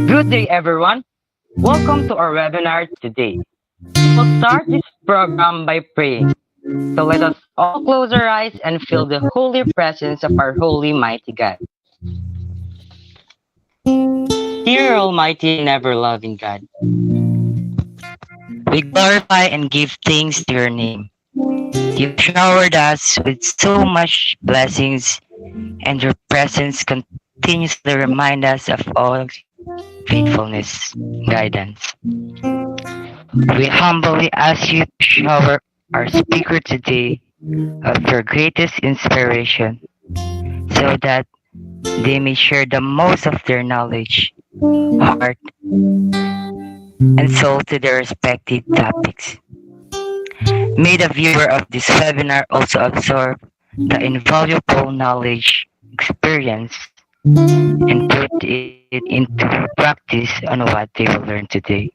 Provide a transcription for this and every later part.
Good day, everyone. Welcome to our webinar today. We'll start this program by praying. So let us all close our eyes and feel the holy presence of our holy, mighty God. Dear Almighty and ever loving God, we glorify and give thanks to your name. You've showered us with so much blessings, and your presence continuously remind us of all faithfulness, guidance. We humbly ask you to shower our speaker today of your greatest inspiration so that they may share the most of their knowledge, heart, and soul to their respective topics. May the viewer of this webinar also absorb the invaluable knowledge, experience, and put it into practice on what they will learn today.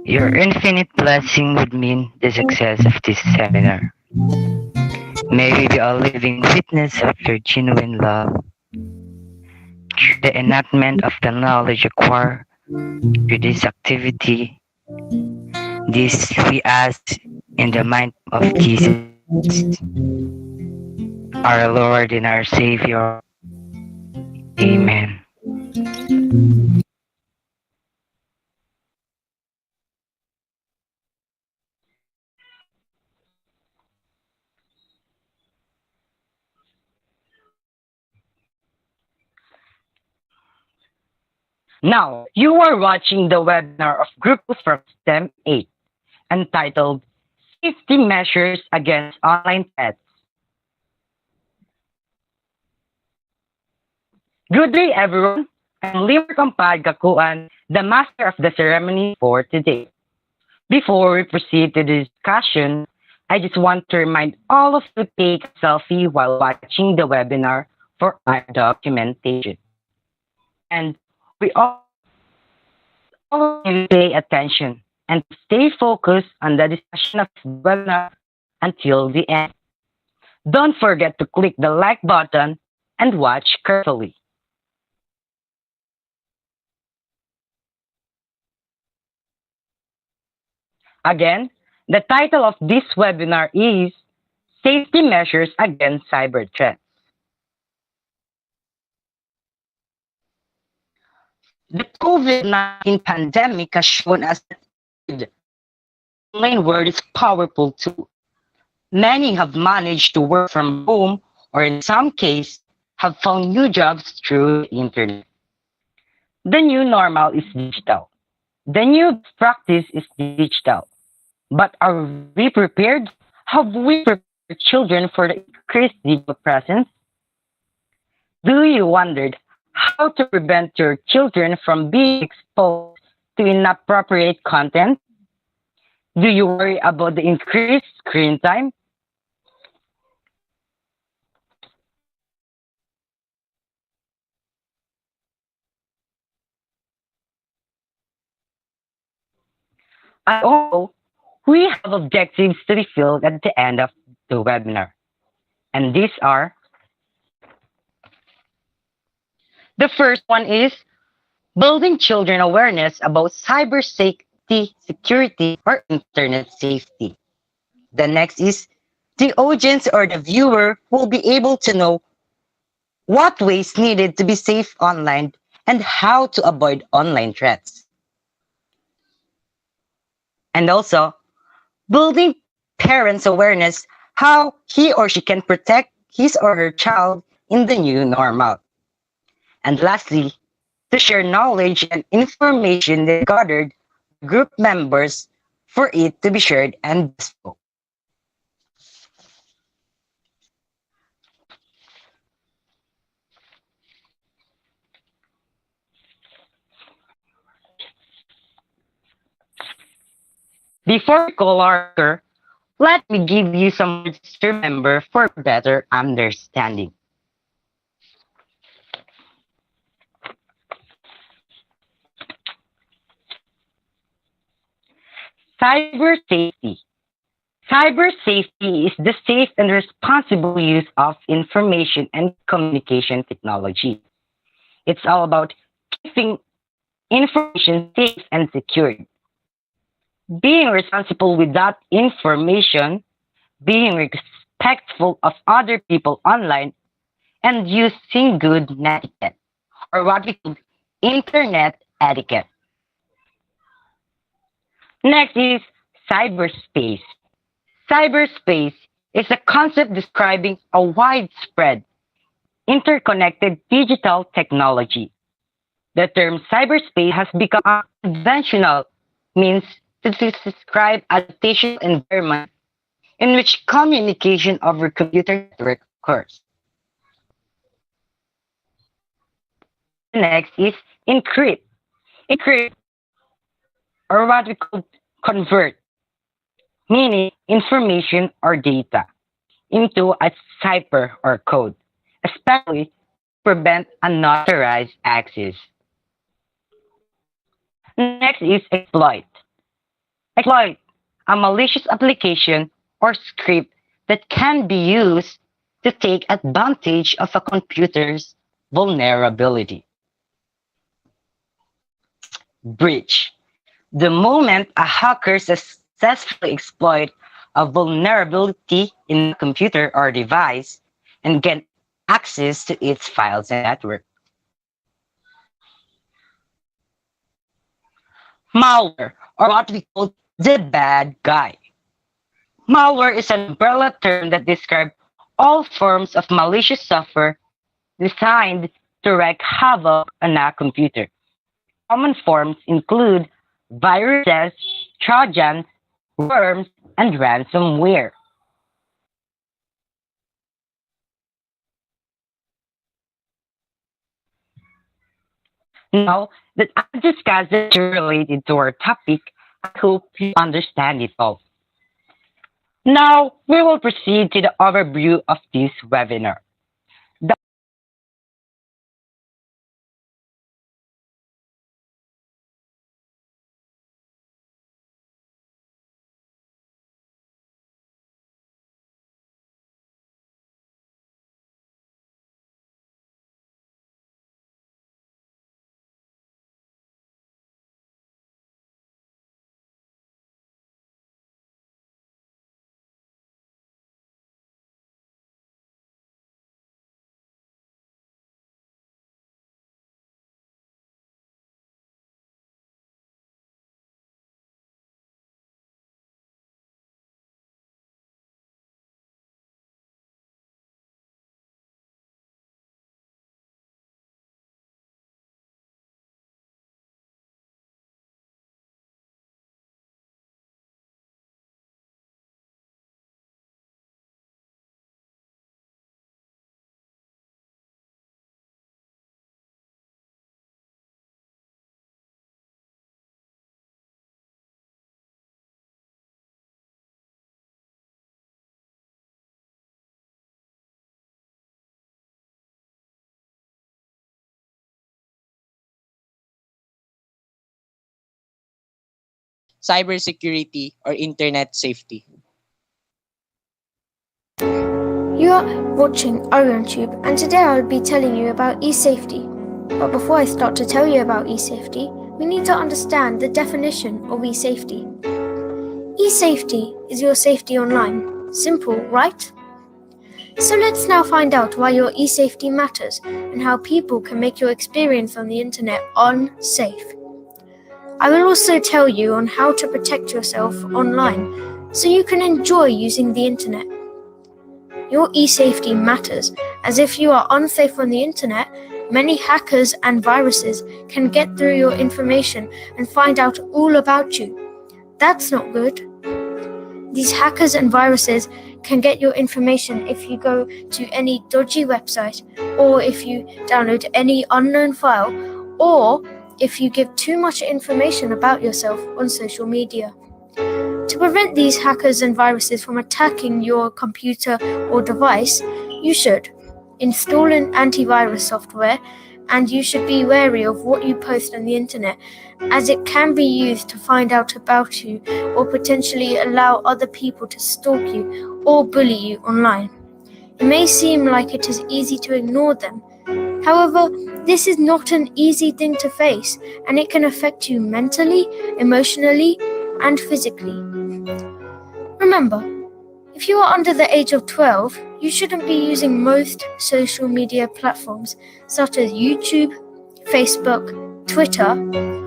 Your infinite blessing would mean the success of this seminar. May we be a living witness of your genuine love through the enactment of the knowledge acquired through this activity. This we ask in the mind of Jesus, our Lord and our Savior. Amen. Now, you are watching the webinar of Group 2 from STEM 8 entitled Safety Measures Against Online Threats. Good day, everyone. I'm Limar Kampad Kakuan, the master of the ceremony for today. Before we proceed to the discussion, I just want to remind all of you to take a selfie while watching the webinar for our documentation. And we all need to pay attention and stay focused on the discussion of the webinar until the end. Don't forget to click the like button and watch carefully. Again, the title of this webinar is Safety Measures Against Cyber Threats. The COVID-19 pandemic has shown us that the online world is powerful too. Many have managed to work from home or in some cases have found new jobs through the internet. The new normal is digital. The new practice is digital. But are we prepared? Have we prepared children for the increased digital presence? Do you wondered how to prevent your children from being exposed to inappropriate content? Do you worry about the increased screen time? And also, we have objectives to be filled at the end of the webinar. And these are, the first one is building children awareness about cyber safety, security, or internet safety. The next is the audience or the viewer will be able to know what ways needed to be safe online and how to avoid online threats. And also, building parents' awareness how he or she can protect his or her child in the new normal. And lastly, to share knowledge and information they gathered by group members for it to be shared and useful. Before we call our speaker, let me give you some words to remember for better understanding. Cyber safety. Cyber safety is the safe and responsible use of information and communication technology. It's all about keeping information safe and secured. Being responsible with that information, being respectful of other people online, and using good netiquette, or what we call internet etiquette. Next is cyberspace. Cyberspace is a concept describing a widespread, interconnected digital technology. The term cyberspace has become a conventional means to describe a dictational environment in which communication over computer network occurs. The next is encrypt. Encrypt, or what we call convert, meaning information or data into a cipher or code, especially to prevent unauthorized access. Next is exploit. Exploit, a malicious application or script that can be used to take advantage of a computer's vulnerability. Breach, the moment a hacker successfully exploits a vulnerability in a computer or device and gain access to its files and network. Malware, or what we call the bad guy. Malware is an umbrella term that describes all forms of malicious software designed to wreak havoc on a computer. Common forms include viruses, trojans, worms, and ransomware. Now that I've discussed the two related to our topic, I hope you understand it all. Now we will proceed to the overview of this webinar. The cybersecurity, or internet safety. You are watching OrionTube, and today I'll be telling you about e-safety. But before I start to tell you about e-safety, we need to understand the definition of e-safety. E-safety is your safety online. Simple, right? So let's now find out why your e-safety matters and how people can make your experience on the internet unsafe. I will also tell you on how to protect yourself online so you can enjoy using the internet. Your e-safety matters, as if you are unsafe on the internet, many hackers and viruses can get through your information and find out all about you. That's not good. These hackers and viruses can get your information if you go to any dodgy website, or if you download any unknown file, or if you give too much information about yourself on social media. To prevent these hackers and viruses from attacking your computer or device, you should install an antivirus software, and you should be wary of what you post on the internet, as it can be used to find out about you or potentially allow other people to stalk you or bully you online. It may seem like it is easy to ignore them. However, this is not an easy thing to face, and it can affect you mentally, emotionally, and physically. Remember, if you are under the age of 12, you shouldn't be using most social media platforms such as YouTube, Facebook, Twitter,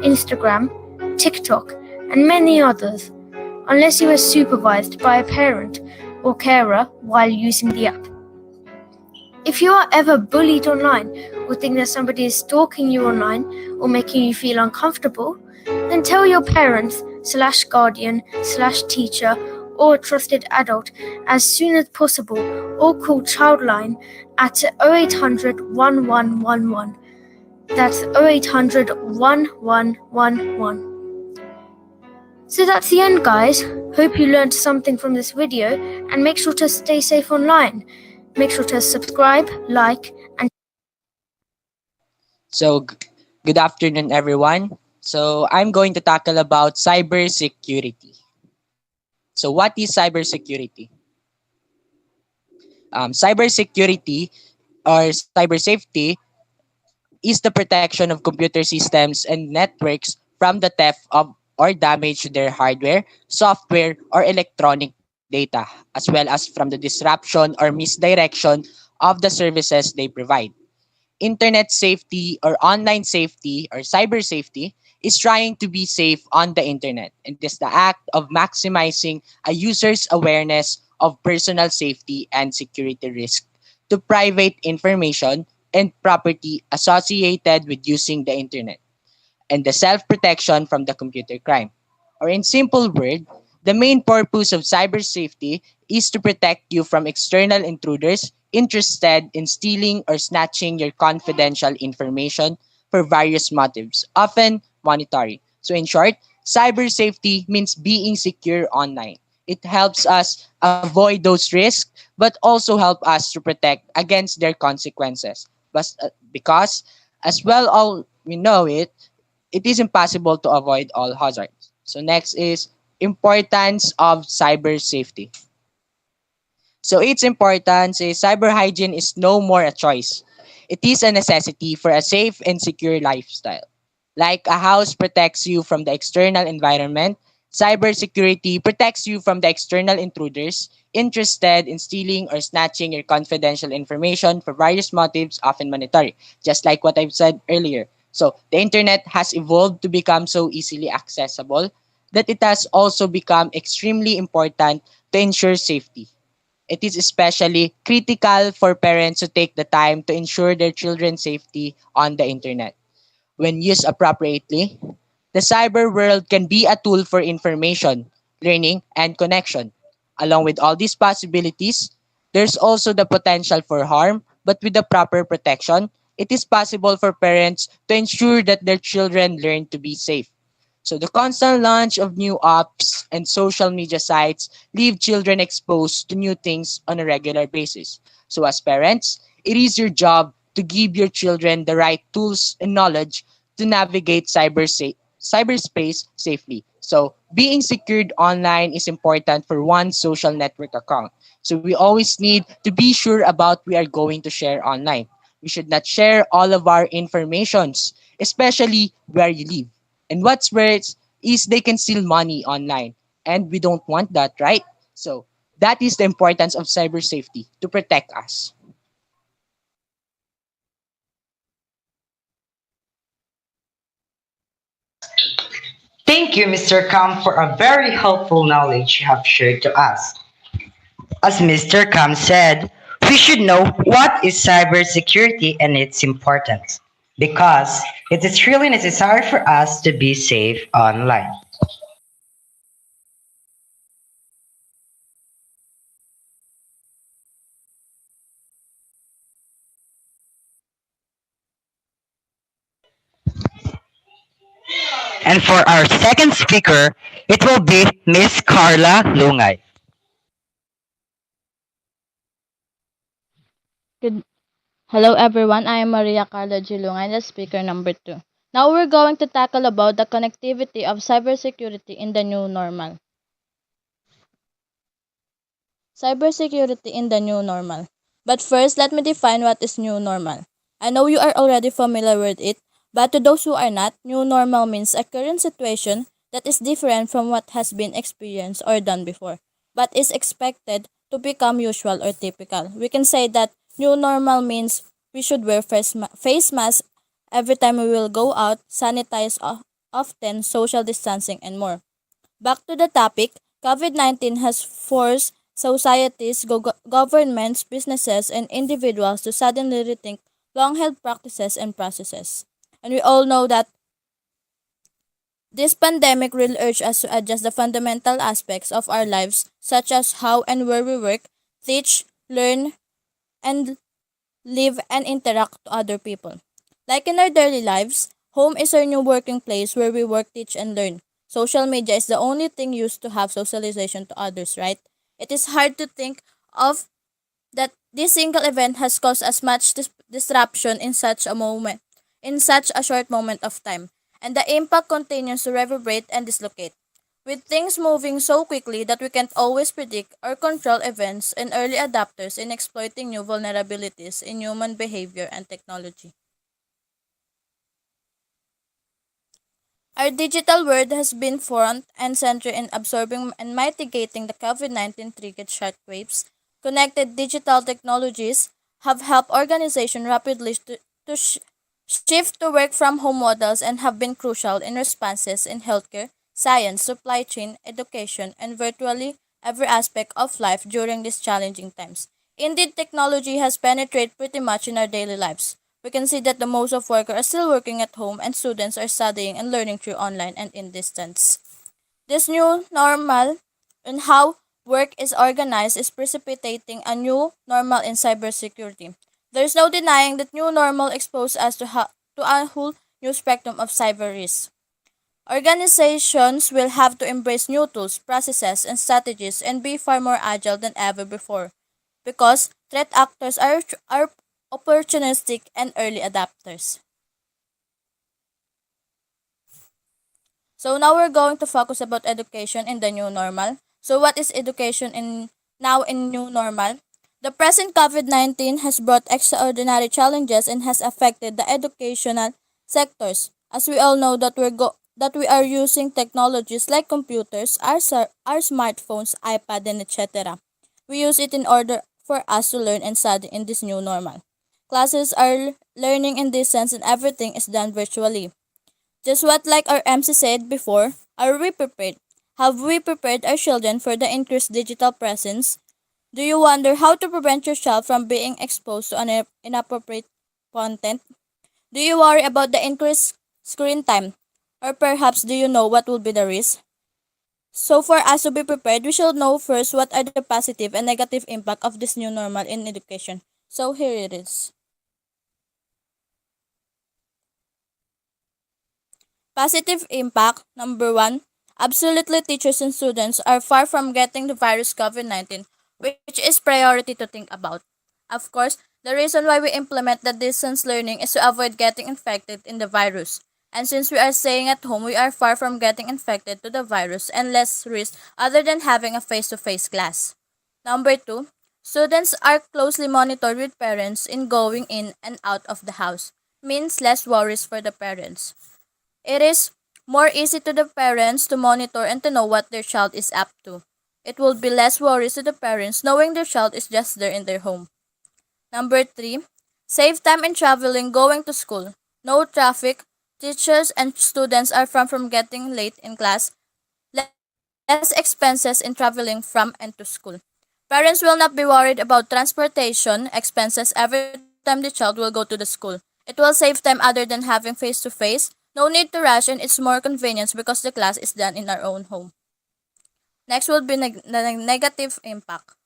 Instagram, TikTok, and many others, unless you are supervised by a parent or carer while using the app. If you are ever bullied online or think that somebody is stalking you online or making you feel uncomfortable, then tell your parents/guardian/teacher or trusted adult as soon as possible, or call Childline at 0800 1111. That's 0800 1111. So that's the end, guys. Hope you learned something from this video, and make sure to stay safe online. Make sure to subscribe, like, and So, good afternoon, everyone. So, I'm going to tackle about cybersecurity. So, what is cybersecurity? Cybersecurity or cyber safety is the protection of computer systems and networks from the theft of or damage to their hardware, software, or electronic data, as well as from the disruption or misdirection of the services they provide. Internet safety or online safety or cyber safety is trying to be safe on the internet. It is the act of maximizing a user's awareness of personal safety and security risk to private information and property associated with using the internet, and the self-protection from the computer crime. Or in simple word, the main purpose of cyber safety is to protect you from external intruders interested in stealing or snatching your confidential information for various motives, often monetary. So in short, cyber safety means being secure online. It helps us avoid those risks, but also help us to protect against their consequences. Because as well all we know it is impossible to avoid all hazards. So next is importance of cyber safety. So its importance is cyber hygiene is no more a choice. It is a necessity for a safe and secure lifestyle. Like a house protects you from the external environment, cybersecurity protects you from the external intruders interested in stealing or snatching your confidential information for various motives, often monetary, just like what I've said earlier. So the internet has evolved to become so easily accessible that it has also become extremely important to ensure safety. It is especially critical for parents to take the time to ensure their children's safety on the internet. When used appropriately, the cyber world can be a tool for information, learning, and connection. Along with all these possibilities, there's also the potential for harm, but with the proper protection, it is possible for parents to ensure that their children learn to be safe. So the constant launch of new apps and social media sites leave children exposed to new things on a regular basis. So as parents, it is your job to give your children the right tools and knowledge to navigate cyberspace safely. So being secured online is important for one's social network account. So we always need to be sure about we are going to share online. We should not share all of our informations, especially where you live. And what's worse is they can steal money online. And we don't want that, right? So that is the importance of cyber safety to protect us. Thank Thank you, Mr. Kam, for a very helpful knowledge you have shared to us. As Mr. Kam said, we should know what is cybersecurity and its importance because it is really necessary for us to be safe online. And for our second speaker, it will be Miss Carla Lungay. Good. Hello everyone, I am Maria Carla Gilungay, the speaker number 2. Now we're going to tackle about the connectivity of cybersecurity in the new normal. Cybersecurity in the new normal. But first, let me define what is new normal. I know you are already familiar with it, but to those who are not, new normal means a current situation that is different from what has been experienced or done before, but is expected to become usual or typical. We can say that new normal means we should wear face masks every time we will go out, sanitize often, social distancing, and more. Back to the topic, COVID-19 has forced societies, governments, businesses, and individuals to suddenly rethink long held practices and processes. And we all know that this pandemic really urged us to adjust the fundamental aspects of our lives, such as how and where we work, teach, learn, and live and interact to other people. Like in our daily lives, home is our new working place where we work, teach, and learn. Social media is the only thing used to have socialization to others, right? It is hard to think of that this single event has caused as much disruption in such a short moment of time, and the impact continues to reverberate and dislocate. With things moving so quickly that we can't always predict or control events and early adapters in exploiting new vulnerabilities in human behavior and technology. Our digital world has been front and center in absorbing and mitigating the COVID-19 triggered shockwaves. Connected digital technologies have helped organizations rapidly shift to work from home models and have been crucial in responses in healthcare, science, supply chain, education, and virtually every aspect of life during these challenging times. Indeed, technology has penetrated pretty much in our daily lives. We can see that the most of workers are still working at home and students are studying and learning through online and in distance. This new normal and how work is organized is precipitating a new normal in cybersecurity. There is no denying that new normal exposes us to a whole new spectrum of cyber risks. Organizations will have to embrace new tools, processes, and strategies and be far more agile than ever before because threat actors are opportunistic and early adapters. So now we're going to focus about education in the new normal. So what is education in now in new normal? The present COVID-19 has brought extraordinary challenges and has affected the educational sectors. As we all know that we are using technologies like computers, our smartphones, iPad, and etc. We use it in order for us to learn and study in this new normal. Classes are learning in distance and everything is done virtually. Just what like our MC said before, are we prepared? Have we prepared our children for the increased digital presence? Do you wonder how to prevent yourself from being exposed to inappropriate content? Do you worry about the increased screen time? Or perhaps do you know what will be the risk? So for us to be prepared, we should know first what are the positive and negative impact of this new normal in education. So here it is. Positive impact, number one, absolutely teachers and students are far from getting the virus COVID-19, which is priority to think about. Of course, the reason why we implement the distance learning is to avoid getting infected in the virus. And since we are staying at home, we are far from getting infected to the virus and less risk other than having a face-to-face class. Number two, students are closely monitored with parents in going in and out of the house, means less worries for the parents. It is more easy to the parents to monitor and to know what their child is up to. It will be less worries to the parents knowing their child is just there in their home. Number 3, save time in traveling going to school. No traffic, teachers and students are from getting late in class, less expenses in traveling from and to school. Parents will not be worried about transportation expenses every time the child will go to the school. It will save time other than having face to face. No need to rush, and it's more convenience because the class is done in our own home. Next will be the negative impact.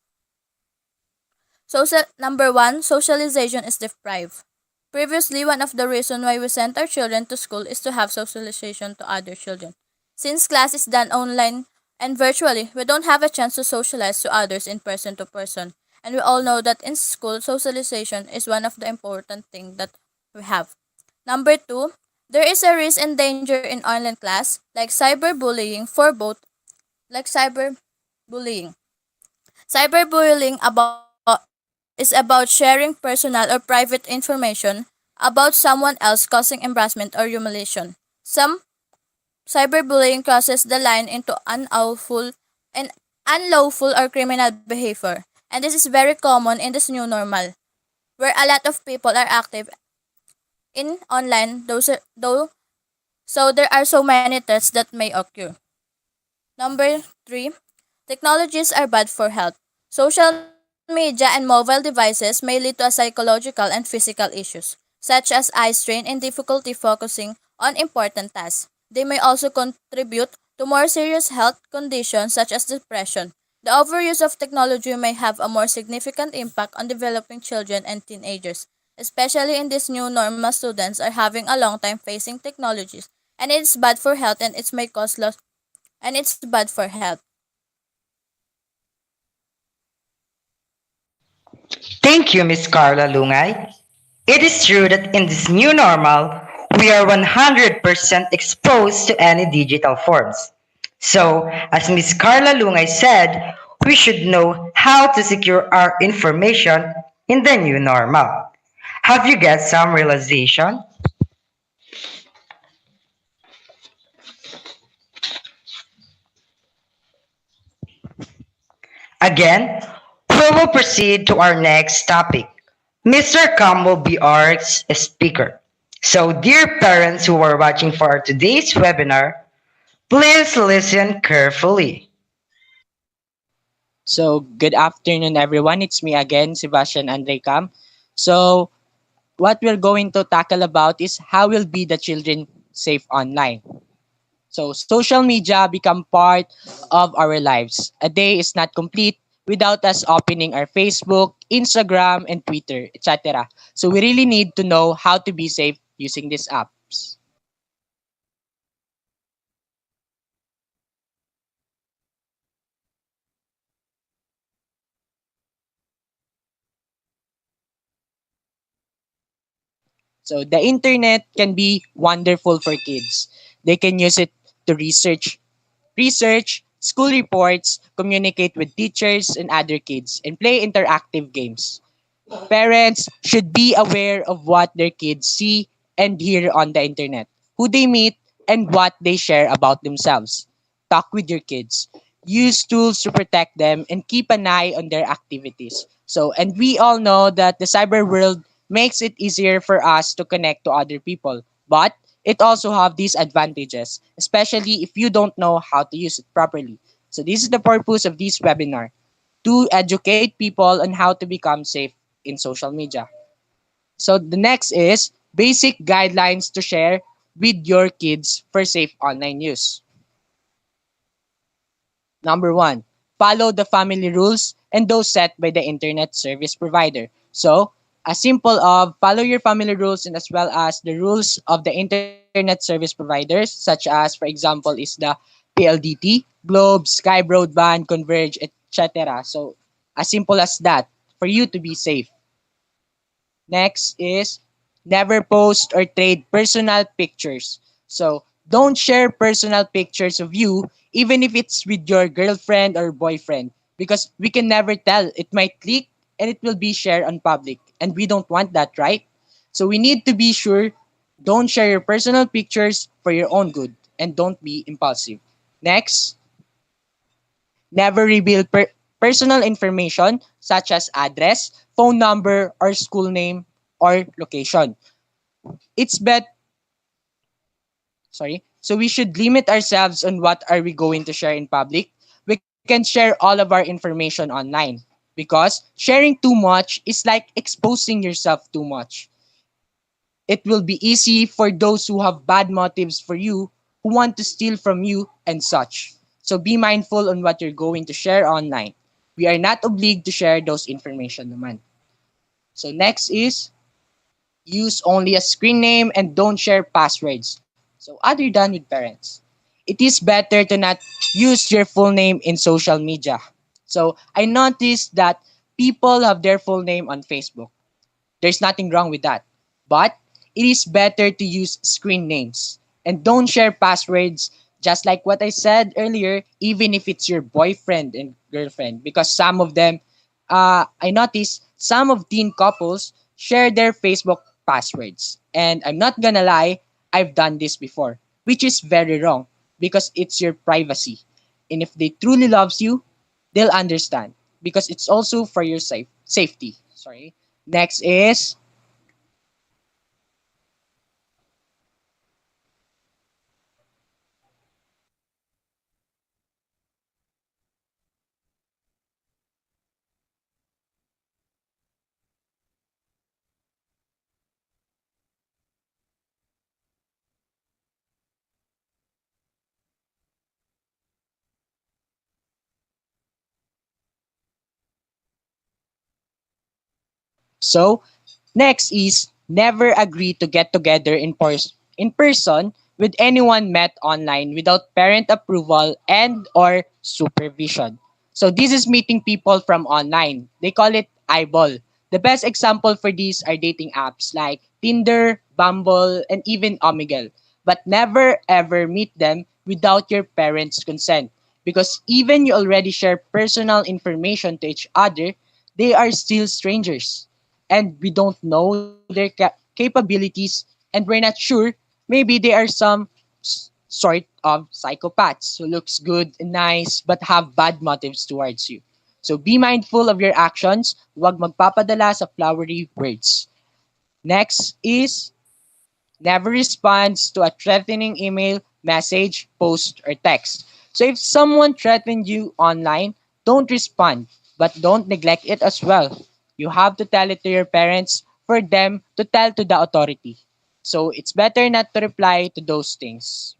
Number one, socialization is deprived. Previously, one of the reasons why we sent our children to school is to have socialization to other children. Since class is done online and virtually, we don't have a chance to socialize to others in person to person. And we all know that in school, socialization is one of the important things that we have. Number two, there is a risk and danger in online class, like cyberbullying for both, like cyberbullying. Cyberbullying is about sharing personal or private information about someone else causing embarrassment or humiliation. Some cyberbullying crosses the line into unlawful or criminal behavior. And this is very common in this new normal, where a lot of people are active in online, so there are so many threats that may occur. Number three, technologies are bad for health. Social media and mobile devices may lead to a psychological and physical issues, such as eye strain and difficulty focusing on important tasks. They may also contribute to more serious health conditions such as depression. The overuse of technology may have a more significant impact on developing children and teenagers, especially in this new normal. Students are having a long time facing technologies, and it's bad for health and it may cause loss and it's bad for health. Thank you, Miss Carla Lungay. It is true that in this new normal, we are 100% exposed to any digital forms. So, as Miss Carla Lungay said, we should know how to secure our information in the new normal. Have you got some realization? Again, we will proceed to our next topic. Mr. Kam will be our speaker. So, dear parents who are watching for today's webinar, please listen carefully. So, good afternoon, everyone. It's me again, Sebastian Andre Cam. So, what we're going to tackle about is how will be the children safe online. So, social media become part of our lives. A day is not complete without us opening our Facebook, Instagram, and Twitter, etc. So, we really need to know how to be safe using these apps. So the internet can be wonderful for kids. They can use it to research, school reports, communicate with teachers and other kids, and play interactive games. Parents should be aware of what their kids see and hear on the internet, who they meet, and what they share about themselves. Talk with your kids. Use tools to protect them and keep an eye on their activities. So, and we all know that the cyber world makes it easier for us to connect to other people, but it also have these advantages, especially if you don't know how to use it properly. So, this is the purpose of this webinar, to educate people on how to become safe in social media. So the next is basic guidelines to share with your kids for safe online use. Number one, follow the family rules and those set by the internet service provider. So, a simple of follow your family rules and as well as the rules of the internet service providers, such as, for example, is the PLDT, Globe, Sky Broadband, Converge, etc. So, as simple as that for you to be safe. Next is never post or trade personal pictures. So don't share personal pictures of you, even if it's with your girlfriend or boyfriend, because we can never tell. It might leak and it will be shared on public. And we don't want that, right? So we need to be sure don't share your personal pictures for your own good and don't be impulsive. Next, never reveal personal information such as address, phone number, or school name or location. It's bet sorry. So we should limit ourselves on what are we going to share in public. We can share all of our information online because sharing too much is like exposing yourself too much. It will be easy for those who have bad motives for you, who want to steal from you and such. So be mindful on what you're going to share online. We are not obliged to share those information naman. So next is use only a screen name and don't share passwords. So other than with parents, it is better to not use your full name in social media. So I noticed that people have their full name on Facebook. There's nothing wrong with that. But it is better to use screen names and don't share passwords, just like what I said earlier, even if it's your boyfriend and girlfriend, because some of them, I noticed some of teen couples share their Facebook passwords. And I'm not gonna lie, I've done this before, which is very wrong because it's your privacy. And if they truly loves you, they'll understand because it's also for your safety. Sorry. Next is so next is never agree to get together in person with anyone met online without parent approval and or supervision. So this is meeting people from online. They call it eyeball. The best example for these are dating apps like Tinder, Bumble, and even Omegle. But never ever meet them without your parents' consent. Because even you already share personal information to each other, they are still strangers and we don't know their capabilities and we're not sure maybe they are some sort of psychopaths who looks good and nice but have bad motives towards you. So be mindful of your actions, huwag magpapadala sa flowery words. Next is never responds to a threatening email, message, post, or text. So if someone threatened you online, don't respond, but don't neglect it as well. You have to tell it to your parents for them to tell to the authority. So it's better not to reply to those things.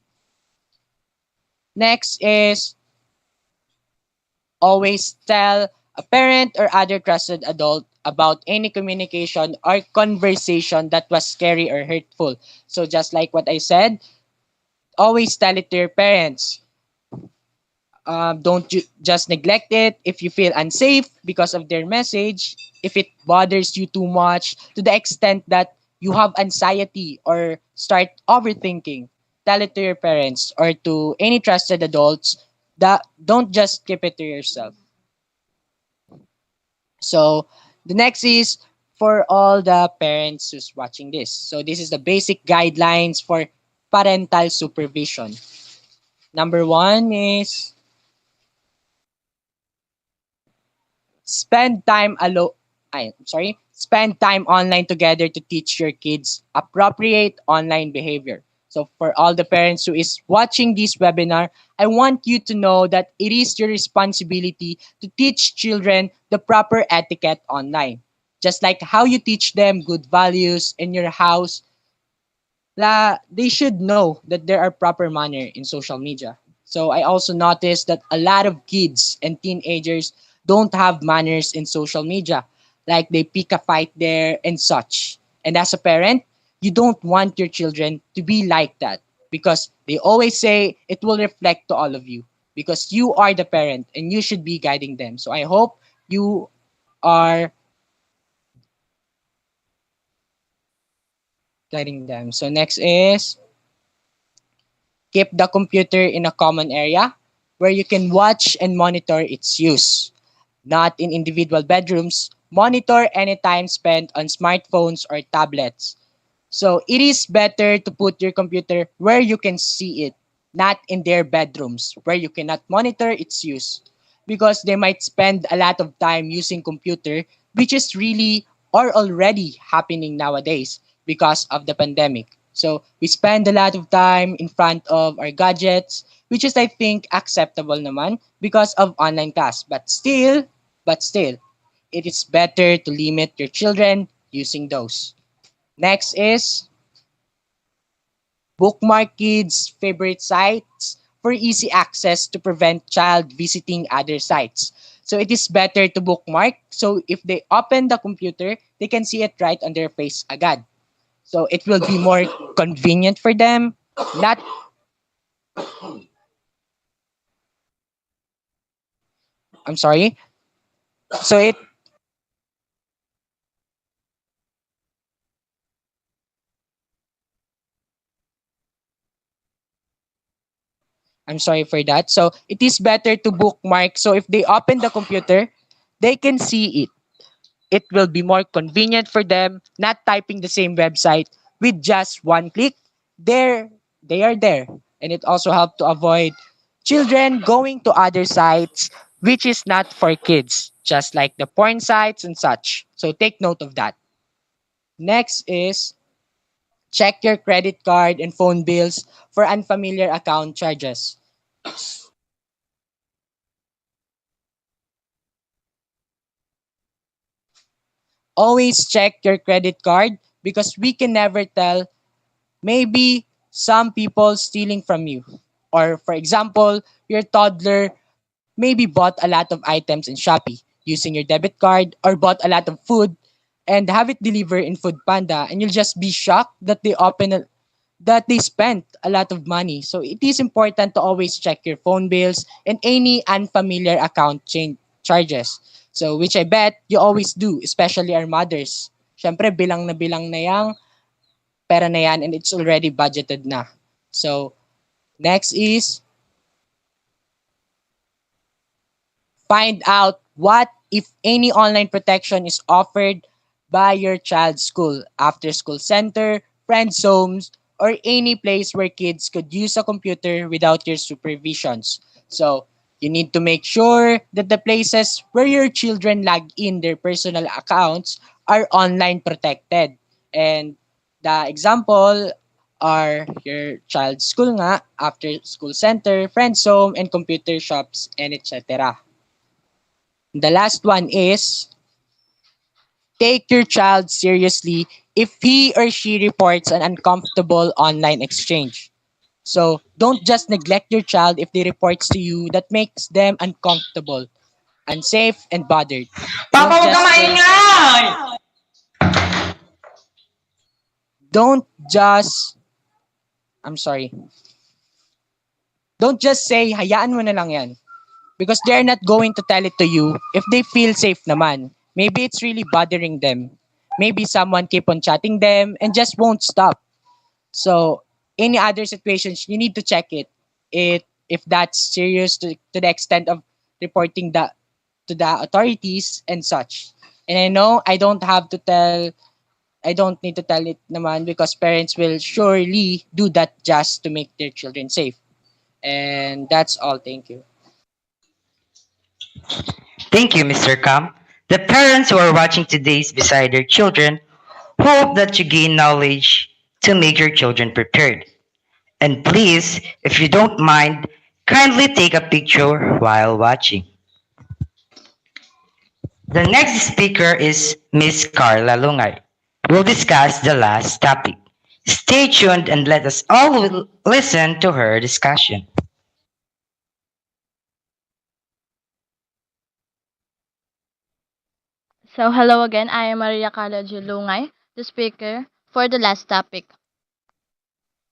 Next is always tell a parent or other trusted adult about any communication or conversation that was scary or hurtful. So just like what I said, always tell it to your parents. Don't just neglect it if you feel unsafe because of their message, if it bothers you too much to the extent that you have anxiety or start overthinking. Tell it to your parents or to any trusted adults that don't just keep it to yourself. So the next is for all the parents who's watching this. So this is the basic guidelines for parental supervision. Number one is spend time spend time online together to teach your kids appropriate online behavior. So for all the parents who is watching this webinar, I want you to know that it is your responsibility to teach children the proper etiquette online. Just like how you teach them good values in your house, they should know that there are proper manner in social media. So I also noticed that a lot of kids and teenagers don't have manners in social media. Like they pick a fight there and such. And as a parent, you don't want your children to be like that because they always say it will reflect to all of you because you are the parent and you should be guiding them. So I hope you are guiding them. So next is keep the computer in a common area where you can watch and monitor its use, not in individual bedrooms. Monitor any time spent on smartphones or tablets. So it is better to put your computer where you can see it, not in their bedrooms where you cannot monitor its use. Because they might spend a lot of time using computer, which is really or already happening nowadays because of the pandemic. So we spend a lot of time in front of our gadgets, which is I think acceptable naman because of online class. But still, it is better to limit your children using those. Next is bookmark kids' favorite sites for easy access to prevent child visiting other sites. So it is better to bookmark. So if they open the computer, they can see it right on their face agad. So it will be more convenient for them. Not, I'm sorry. So I'm sorry for that. So it is better to bookmark. So if they open the computer, they can see it. It will be more convenient for them not typing the same website with just one click. There, they are there. And it also helps to avoid children going to other sites which is not for kids, just like the porn sites and such. So take note of that. Next is check your credit card and phone bills for unfamiliar account charges. Always check your credit card because we can never tell. Maybe some people stealing from you. Or for example, your toddler maybe bought a lot of items in Shopee using your debit card or bought a lot of food and have it delivered in Food Panda and you'll just be shocked that that they spent a lot of money. So it is important to always check your phone bills and any unfamiliar account charges. So which I bet you always do, especially our mothers. Siyempre, bilang na yang pera na yan and it's already budgeted na. So, next is find out what, if any, online protection is offered by your child's school, after school center, friends' homes, or any place where kids could use a computer without your supervisions. So, you need to make sure that the places where your children log in their personal accounts are online protected. And the example are your child's school nga, after school center, friends' home, and computer shops, and etc. The last one is take your child seriously if he or she reports an uncomfortable online exchange. So don't just neglect your child if they reports to you that makes them uncomfortable, unsafe, and bothered. Papa, Don't huwag ka just say, maingay! don't just, I'm sorry, don't just say, hayaan mo na lang yan. Because they're not going to tell it to you if they feel safe naman. Maybe it's really bothering them. Maybe someone keep on chatting them and just won't stop. So any other situations, you need to check it. If that's serious to the extent of reporting that to the authorities and such. And I know I don't need to tell it naman because parents will surely do that just to make their children safe. And that's all. Thank you. Thank you, Mr. Kam. The parents who are watching today's beside their children hope that you gain knowledge to make your children prepared. And please, if you don't mind, kindly take a picture while watching. The next speaker is Miss Carla Lungay. We'll discuss the last topic. Stay tuned and let us all listen to her discussion. So hello again, I am Maria Carla Julungay, the speaker for the last topic.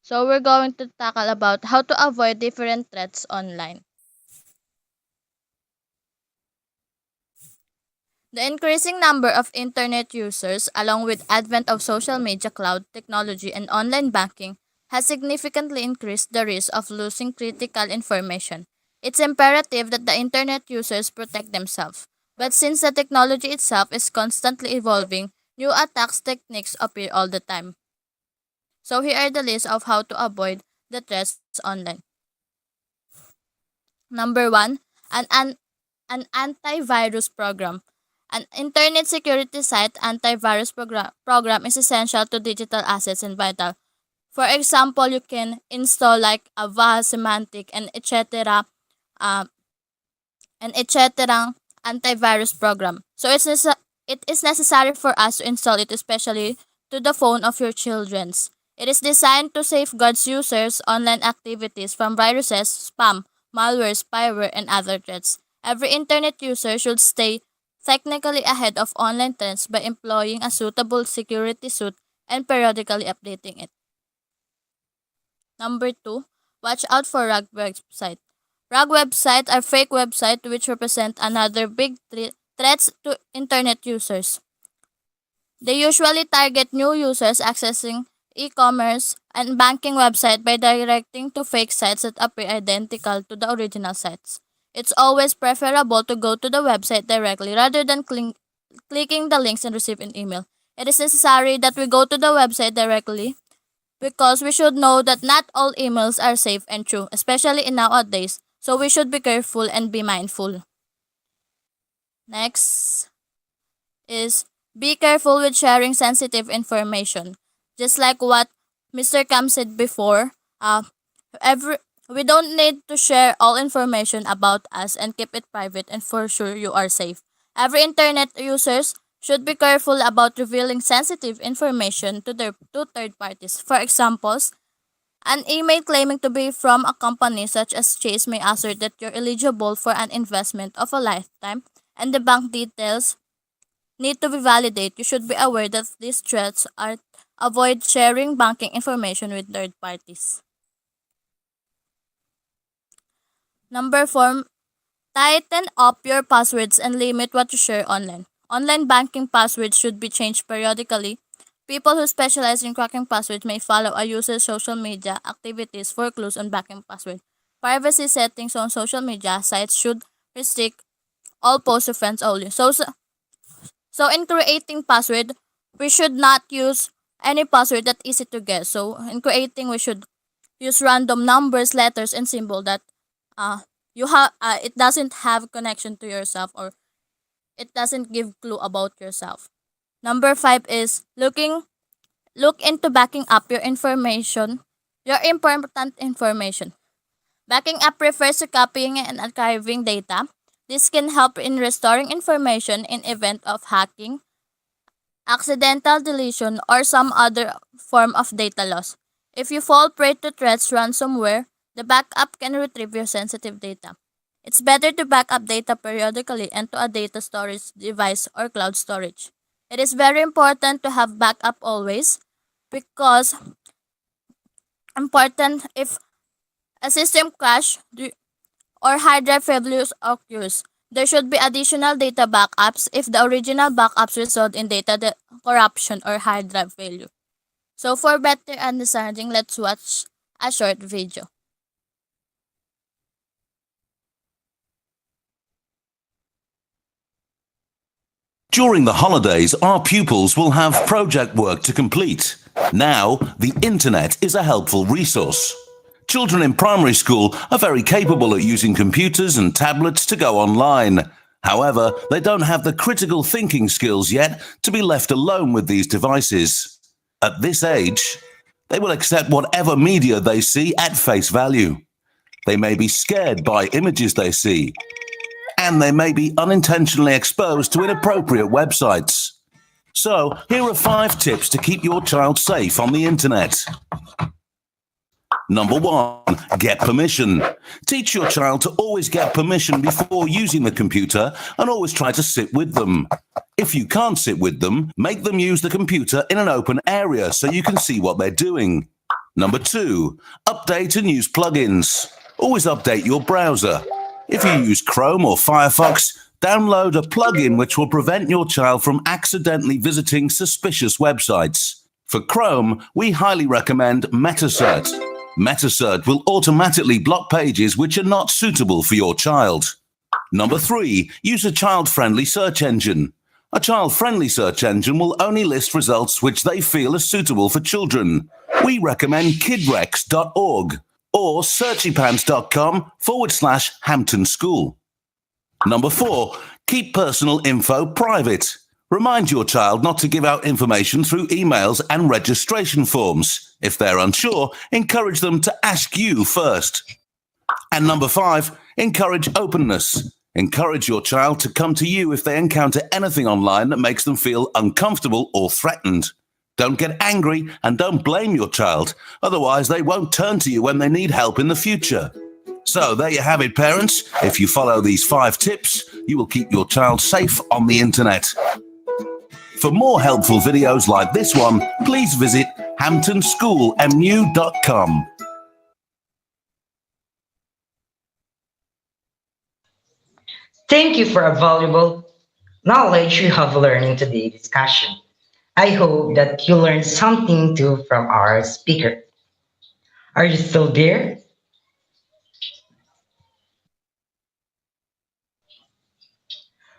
So we're going to tackle about how to avoid different threats online. The increasing number of internet users, along with advent of social media, cloud technology, and online banking, has significantly increased the risk of losing critical information. It's imperative that the internet users protect themselves. But since the technology itself is constantly evolving, new attacks techniques appear all the time. So here are the list of how to avoid the threats online. Number one, an antivirus program. An internet security site antivirus program is essential to digital assets and vital For example, you can install like Ava, Semantic, uh, and etc. antivirus program. So it is necessary for us to install it, especially to the phone of your children's. It is designed to safeguard users' online activities from viruses, spam, malware, spyware, and other threats. Every internet user should stay technically ahead of online trends by employing a suitable security suit and periodically updating it. Number two, watch out for rug websites. Rug websites are fake websites which represent another big threats to internet users. They usually target new users accessing e-commerce and banking websites by directing to fake sites that appear identical to the original sites. It's always preferable to go to the website directly rather than clicking the links and receive an email. It is necessary that we go to the website directly because we should know that not all emails are safe and true, especially in nowadays. So we should be careful and be mindful. Next is be careful with sharing sensitive information. Just like what Mr. Cam said before, every we don't need to share all information about us and keep it private and for sure you are safe. Every internet users should be careful about revealing sensitive information to third parties. For examples, an email claiming to be from a company such as Chase may assert that you're eligible for an investment of a lifetime and the bank details need to be validated. You should be aware that these threats are avoid sharing banking information with third parties. Number 4, tighten up your passwords and limit what you share online. Online banking passwords should be changed periodically. People who specialize in cracking passwords may follow a user's social media activities for clues on banking password. Privacy settings on social media sites should restrict all posts to friends only. So in creating password, we should not use any password that easy to guess. So in creating, we should use random numbers, letters, and symbol that it doesn't have connection to yourself or it doesn't give clue about yourself. Number 5 is look into backing up your important information. Backing up refers to copying and archiving data. This can help in restoring information in event of hacking, accidental deletion, or some other form of data loss. If you fall prey to threats ransomware, the backup can retrieve your sensitive data. It's better to back up data periodically and to a data storage device or cloud storage. It is very important to have backup always because important if a system crash or hard drive failures occurs. There should be additional data backups if the original backups result in corruption or hard drive failure. So for better understanding, let's watch a short video. During the holidays, our pupils will have project work to complete. Now, the internet is a helpful resource. Children in primary school are very capable at using computers and tablets to go online. However, they don't have the critical thinking skills yet to be left alone with these devices. At this age, they will accept whatever media they see at face value. They may be scared by images they see, and they may be unintentionally exposed to inappropriate websites. So, here are 5 tips to keep your child safe on the internet. Number 1, get permission. Teach your child to always get permission before using the computer and always try to sit with them. If you can't sit with them, make them use the computer in an open area so you can see what they're doing. Number 2, update and use plugins. Always update your browser. If you use Chrome or Firefox, download a plugin which will prevent your child from accidentally visiting suspicious websites. For Chrome, we highly recommend MetaCert. MetaCert will automatically block pages which are not suitable for your child. Number 3, use a child-friendly search engine. A child-friendly search engine will only list results which they feel are suitable for children. We recommend kidrex.org or searchypants.com/Hampton School. Number 4, keep personal info private. Remind your child not to give out information through emails and registration forms. If they're unsure, encourage them to ask you first. And number 5, encourage openness. Encourage your child to come to you if they encounter anything online that makes them feel uncomfortable or threatened. Don't get angry and don't blame your child, otherwise they won't turn to you when they need help in the future. So there you have it, parents. If you follow these 5 tips, you will keep your child safe on the internet. For more helpful videos like this one, please visit hamptonschoolmu.com. Thank you for a valuable knowledge you have learned in today's discussion. I hope that you learned something too from our speaker. Are you still there?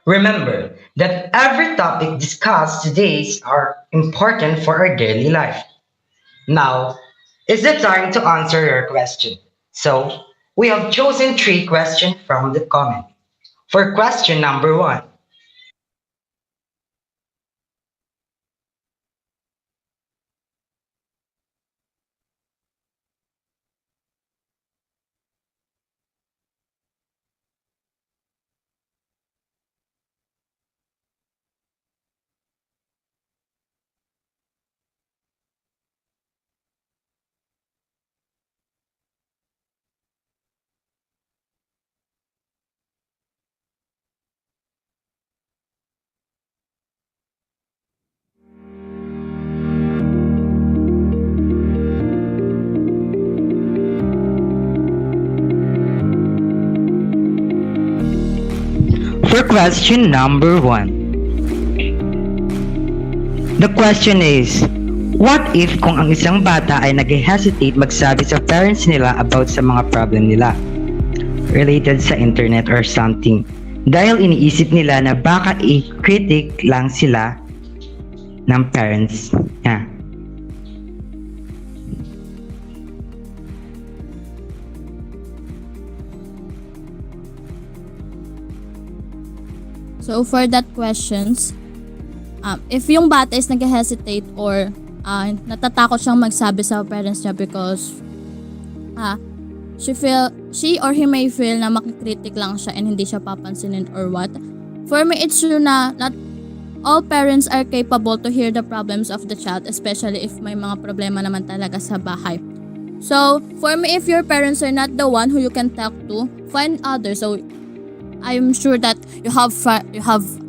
Remember that every topic discussed today are important for our daily life. Now is the time to answer your question. So we have chosen 3 questions from the comment. For question number 1, For question number 1, the question is, what if kung ang isang bata ay nag-hesitate magsabi sa parents nila about sa mga problem nila related sa internet or something dahil iniisip nila na baka i-critic lang sila ng parents niya? So for that questions, if yung bata is nag-hesitate or natatakot siyang magsabi sa parents niya because she or he may feel na makikritik lang siya and hindi siya papansinin or what. For me, it's true na not all parents are capable to hear the problems of the child, especially if may mga problema naman talaga sa bahay. So for me, if your parents are not the one who you can talk to, find others. So I'm sure that you have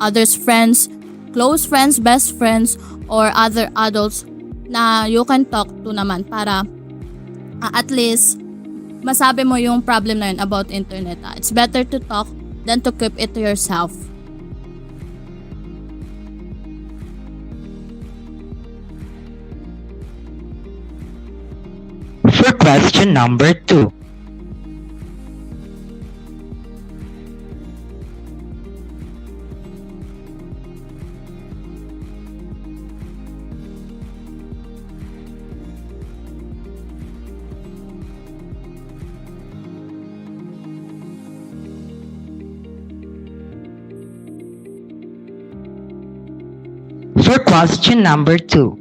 others friends, close friends, best friends, or other adults na you can talk to naman para at least masabi mo yung problem na yun about internet. It's better to talk than to keep it to yourself. For question number 2, For question number 2.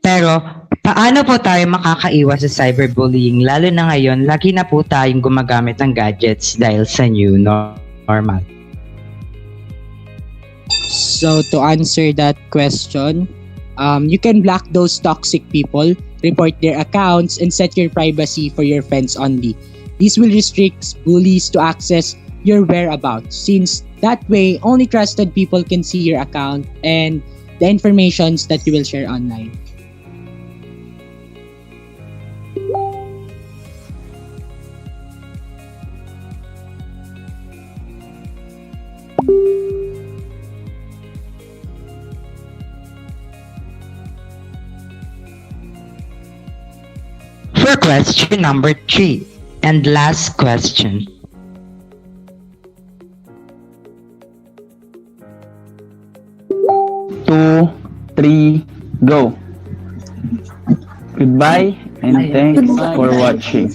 Pero, paano po tayo makakaiwas sa cyberbullying lalo na ngayon lagi na po tayong gumagamit ng gadgets dahil sa new normal? So to answer that question, you can block those toxic people, report their accounts, and set your privacy for your friends only. This will restrict bullies to access your whereabouts, since that way only trusted people can see your account and the informations that you will share online. For question number 3 and last question. Two, three, go. Goodbye and thanks for watching.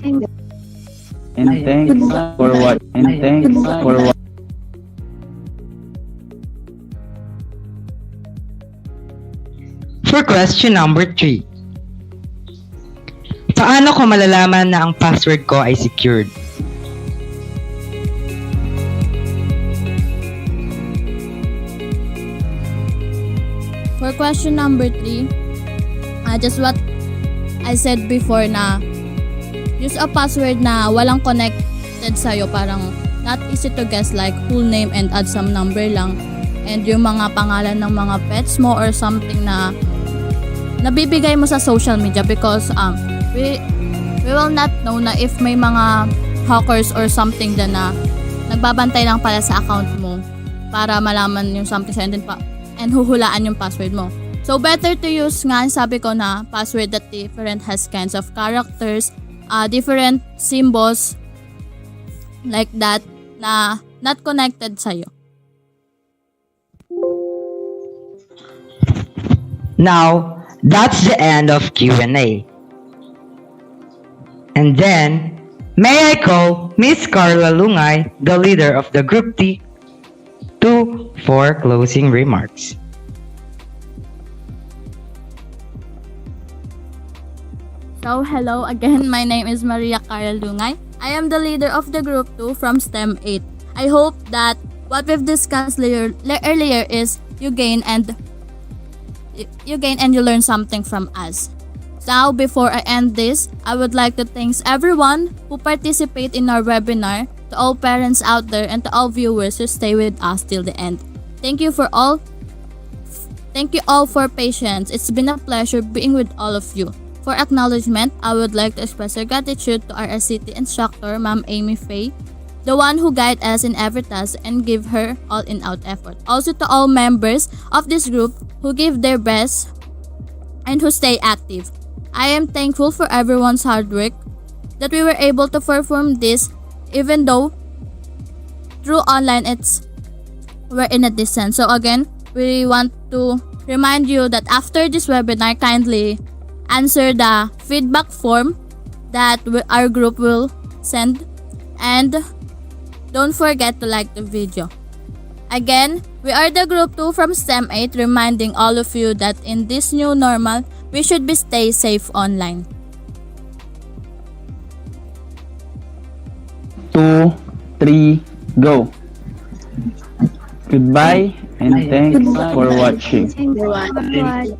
And thanks for watching. And thanks for watching. For question number 3. Paano ko malalaman na ang password ko ay secured? For question number 3, just what I said before na use a password na walang connected sa'yo, parang not easy to guess, like full name and add some number lang, and yung mga pangalan ng mga pets mo or something na nabibigay mo sa social media, because we will not know na if may mga hackers or something na nagbabantay lang pala sa account mo para malaman yung something sa'yo and huhulaan yung password mo. So better to use nga, sabi ko na password that different has kinds of characters, different symbols like that na not connected sa'yo. Now, that's the end of Q&A. And then, may I call Miss Carla Lungay, the leader of the Group T, for closing remarks. So, hello again. My name is Maria Carla Lungay. I am the leader of the Group 2 from STEM 8. I hope that what we've discussed earlier is you gain and you learn something from us. Now, before I end this, I would like to thank everyone who participate in our webinar, to all parents out there, and to all viewers who stay with us till the end. Thank you all for patience. It's been a pleasure being with all of you. For acknowledgement, I would like to express our gratitude to our SCT instructor, Ma'am Amy Faye, the one who guided us in every task and gave her all-in-out effort. Also to all members of this group who give their best and who stay active. I am thankful for everyone's hard work that we were able to perform this, even though through online we're in a distance. So again, we want to remind you that after this webinar, kindly answer the feedback form that our group will send, and don't forget to like the video. Again, we are the Group 2 from STEM 8, reminding all of you that in this new normal, we should be stay safe online. 2, 3, go. Goodbye and thanks for watching. Bye.